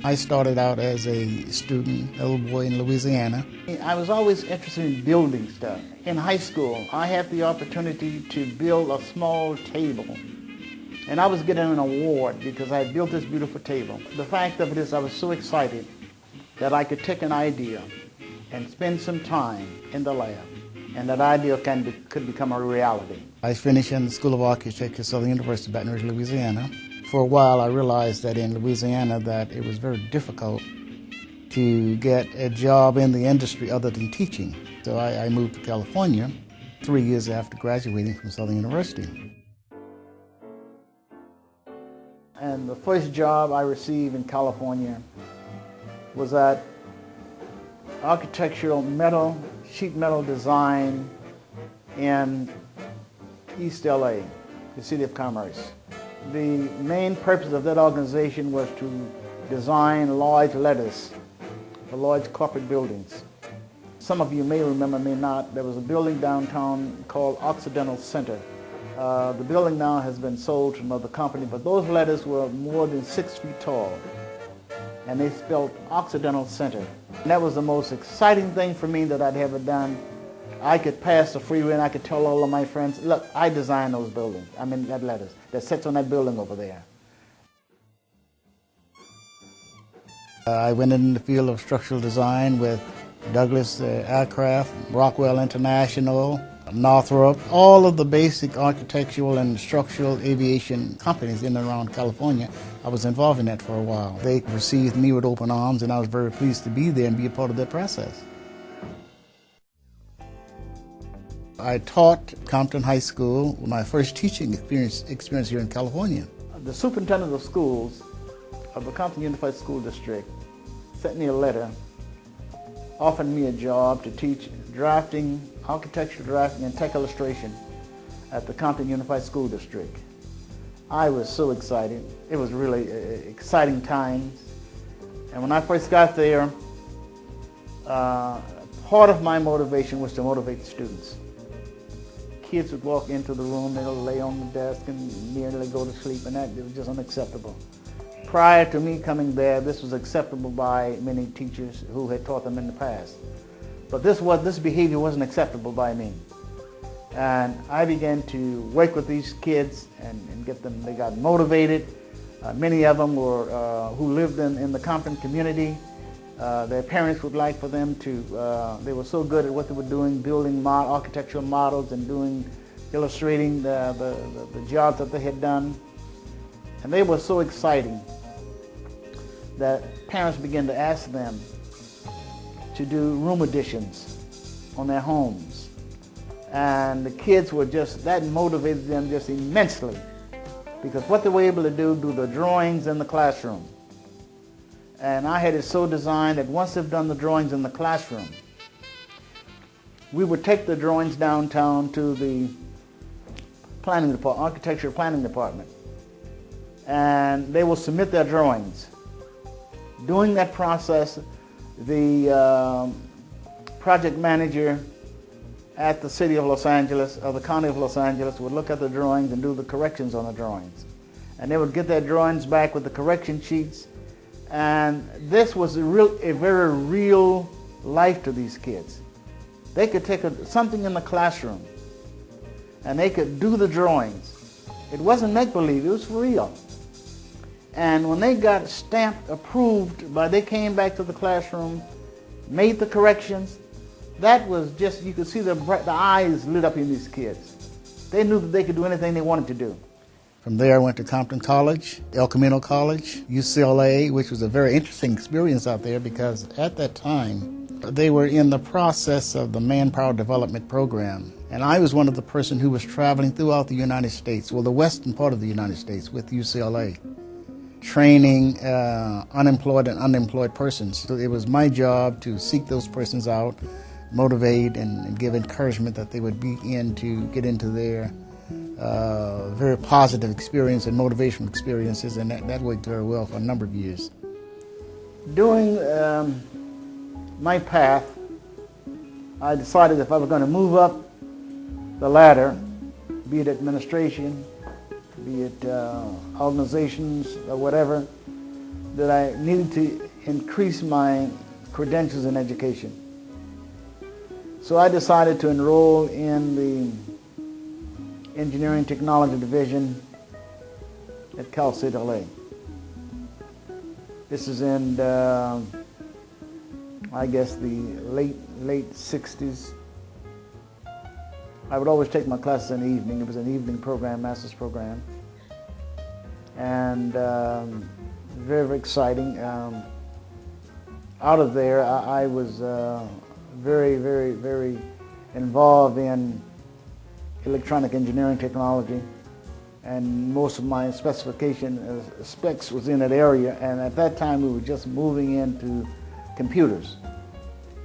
I started out as a student, a little boy in Louisiana. I was always interested in building stuff. In high school, I had the opportunity to build a small table. And I was getting an award because I had built this beautiful table. The fact of it is I was so excited that I could take an idea and spend some time in the lab, and that idea could become a reality. I finished in the School of Architecture at Southern University, Baton Rouge, Louisiana. For a while I realized that in Louisiana that it was very difficult to get a job in the industry other than teaching. So I moved to California 3 years after graduating from Southern University. And the first job I received in California was at architectural sheet metal design in East LA, the City of Commerce. The main purpose of that organization was to design large letters for large corporate buildings. Some of you may remember, may not, there was a building downtown called Occidental Center. The building now has been sold to another company, but those letters were more than 6 feet tall, and they spelled Occidental Center. And that was the most exciting thing for me that I'd ever done. I could pass the freeway and I could tell all of my friends, look, I designed those buildings, that letters that sits on that building over there. I went in the field of structural design with Douglas Aircraft, Rockwell International, Northrop, all of the basic architectural and structural aviation companies in and around California. I was involved in that for a while. They received me with open arms, and I was very pleased to be there and be a part of that process. I taught Compton High School, my first teaching experience here in California. The superintendent of schools of the Compton Unified School District sent me a letter offering me a job to teach drafting, architectural drafting and tech illustration at the Compton Unified School District. I was so excited. It was really exciting times. And when I first got there, part of my motivation was to motivate the students. Kids would walk into the room, they'll lay on the desk and nearly go to sleep, and it was just unacceptable. Prior to me coming there, this was acceptable by many teachers who had taught them in the past. But this behavior wasn't acceptable by me. And I began to work with these kids and get them, they got motivated. Many of them were who lived in the Compton community. Their parents would like for them to, they were so good at what they were doing, building architectural models and illustrating the jobs that they had done. And they were so exciting that parents began to ask them to do room additions on their homes. And the kids were that motivated them just immensely, because what they were able to do the drawings in the classroom. And I had it so designed that once they've done the drawings in the classroom, we would take the drawings downtown to the planning department, architecture planning department, and they will submit their drawings. During that process, the project manager at the City of Los Angeles, or the County of Los Angeles, would look at the drawings and do the corrections on the drawings. And they would get their drawings back with the correction sheets. And this was a very real life to these kids. They could take something in the classroom and they could do the drawings. It wasn't make-believe, it was for real. And when they got stamped, approved, they came back to the classroom, made the corrections, that was just, you could see the eyes lit up in these kids. They knew that they could do anything they wanted to do. From there I went to Compton College, El Camino College, UCLA, which was a very interesting experience out there because at that time they were in the process of the Manpower Development Program. And I was one of the person who was traveling throughout the United States, well, the western part of the United States with UCLA, training unemployed and unemployed persons. So it was my job to seek those persons out, motivate and give encouragement that they would get into their very positive experience and motivational experiences, and that worked very well for a number of years. During my path, I decided if I was going to move up the ladder, be it administration, be it organizations or whatever, that I needed to increase my credentials in education. So I decided to enroll in the Engineering Technology Division at Cal State LA. This is in, I guess, the late 60s. I would always take my classes in the evening. It was an evening program, master's program. And very, very exciting. Out of there, I was very, very, very involved in electronic engineering technology. And most of my specification specs was in that area. And at that time, we were just moving into computers.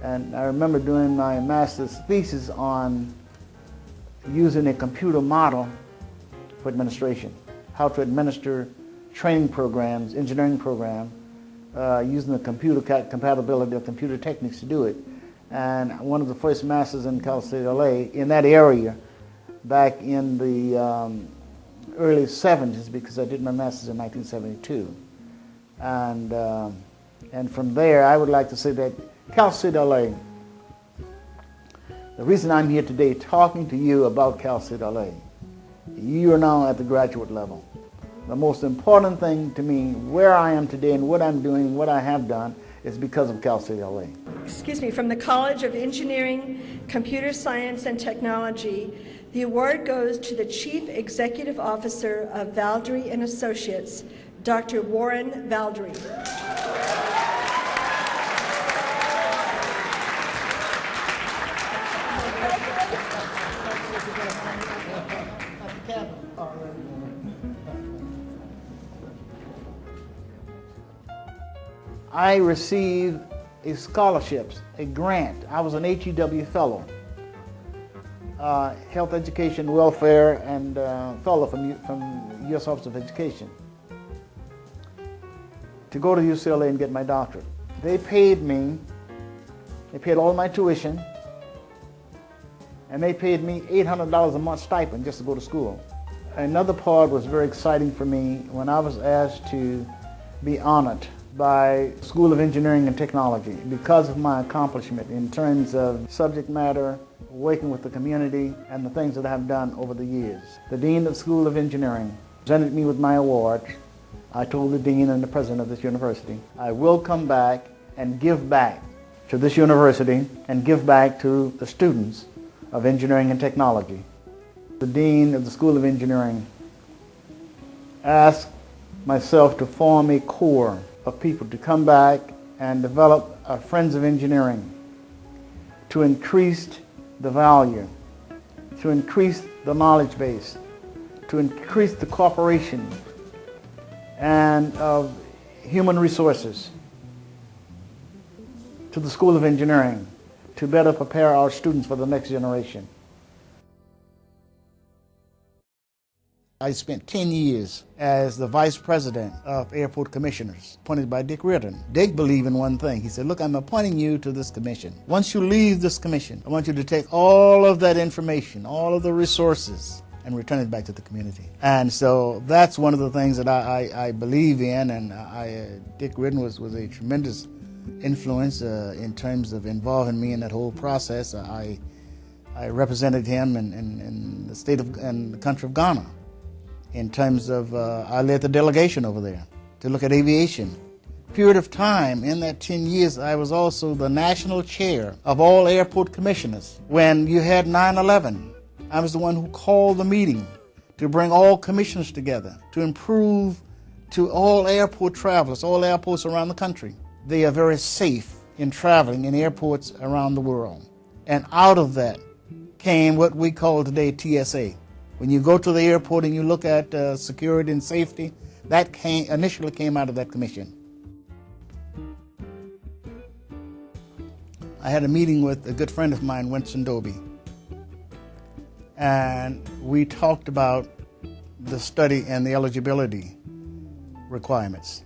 And I remember doing my master's thesis on using a computer model for administration, how to administer training programs, engineering programs, using the computer compatibility of computer techniques to do it. And one of the first masters in Cal State LA in that area back in the early 70s, because I did my master's in 1972. And from there, I would like to say that Cal State LA, the reason I'm here today talking to you about Cal State LA, you are now at the graduate level. The most important thing to me, where I am today and what I'm doing, what I have done, is because of Cal State LA. Excuse me, from the College of Engineering, Computer Science and Technology, the award goes to the Chief Executive Officer of Valdry and Associates, Dr. Warren Valdry. I received a scholarship, a grant. I was an HEW fellow, Health, Education, Welfare, and fellow from U.S. Office of Education, to go to UCLA and get my doctorate. They paid me, they paid all my tuition, and they paid me $800 a month stipend just to go to school. Another part was very exciting for me when I was asked to be honored by School of Engineering and Technology because of my accomplishment in terms of subject matter, working with the community, and the things that I have done over the years. The Dean of School of Engineering presented me with my award. I told the Dean and the President of this university, I will come back and give back to this university and give back to the students of engineering and technology. The Dean of the School of Engineering asked myself to form a corps of people to come back and develop Friends of Engineering to increase the value, to increase the knowledge base, to increase the cooperation and of human resources to the School of Engineering to better prepare our students for the next generation. I spent 10 years as the vice president of airport commissioners, appointed by Dick Reardon. Dick believed in one thing. He said, look, I'm appointing you to this commission. Once you leave this commission, I want you to take all of that information, all of the resources, and return it back to the community. And so that's one of the things that I believe in, and Dick Reardon was a tremendous influence in terms of involving me in that whole process. I represented him in the state of and the country of Ghana. In terms of, I led the delegation over there to look at aviation. Period of time, in that 10 years, I was also the national chair of all airport commissioners. When you had 9/11, I was the one who called the meeting to bring all commissioners together to improve to all airport travelers, all airports around the country. They are very safe in traveling in airports around the world. And out of that came what we call today TSA. When you go to the airport and you look at security and safety, that initially came out of that commission. I had a meeting with a good friend of mine, Winston Dobie, and we talked about the study and the eligibility requirements,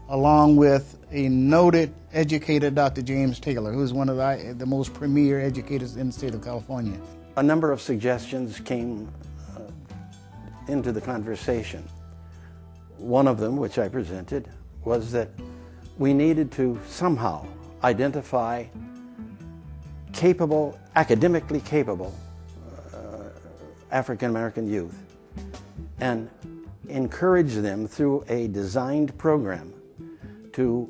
along with a noted educator, Dr. James Taylor, who's one of the most premier educators in the state of California. A number of suggestions came into the conversation. One of them, which I presented, was that we needed to somehow identify capable, academically capable African American youth and encourage them through a designed program to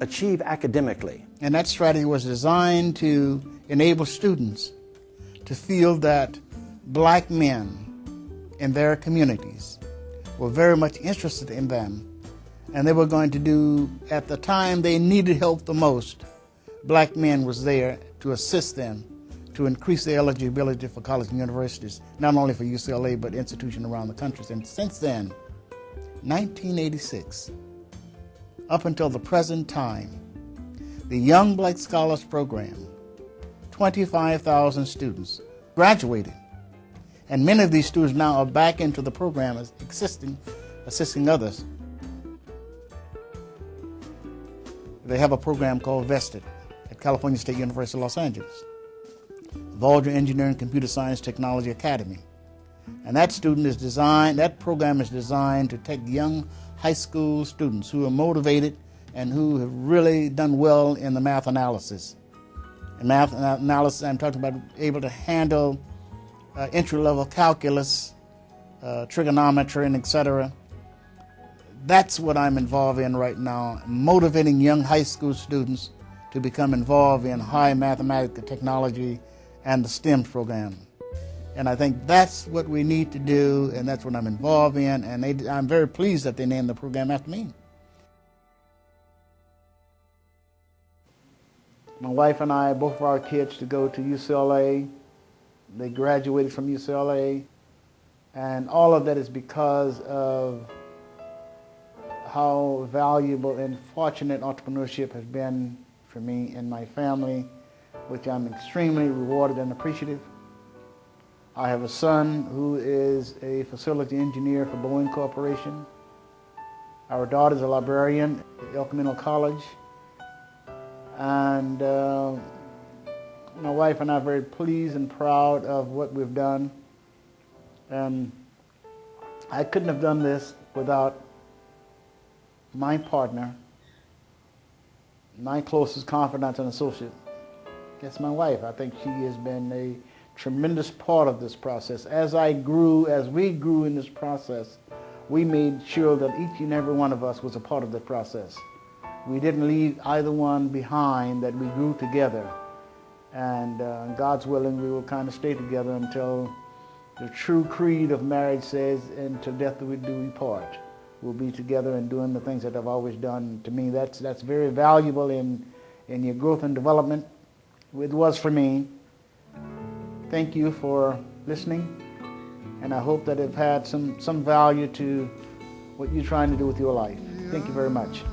achieve academically. And that strategy was designed to enable students to feel that black men in their communities were very much interested in them, and they were going to do, at the time they needed help the most, black men was there to assist them to increase their eligibility for college and universities, not only for UCLA, but institutions around the country. And since then, 1986, up until the present time, the Young Black Scholars Program, 25,000 students graduated. And many of these students now are back into the program as assisting others. They have a program called VESTED at California State University, Los Angeles, Valdry Engineering Computer Science Technology Academy. And that program is designed to take young high school students who are motivated and who have really done well in the math analysis. In math analysis, I'm talking about able to handle entry-level calculus, trigonometry, and etc. That's what I'm involved in right now, motivating young high school students to become involved in high mathematical technology and the STEM program. And I think that's what we need to do, and that's what I'm involved in, and I'm very pleased that they named the program after me. My wife and I, both of our kids, to go to UCLA. They graduated from UCLA, and all of that is because of how valuable and fortunate entrepreneurship has been for me and my family, which I'm extremely rewarded and appreciative. I have a son who is a facility engineer for Boeing Corporation. Our daughter is a librarian at El Camino College. And my wife and I are very pleased and proud of what we've done. And I couldn't have done this without my partner, my closest confidant and associate. That's my wife. I think she has been a tremendous part of this process. As we grew in this process, we made sure that each and every one of us was a part of the process. We didn't leave either one behind, that we grew together. And God's willing, we will kind of stay together until the true creed of marriage says, until death do we part. We'll be together and doing the things that I've always done. To me, that's very valuable in your growth and development. It was for me. Thank you for listening, and I hope that it had some value to what you're trying to do with your life. Thank you very much.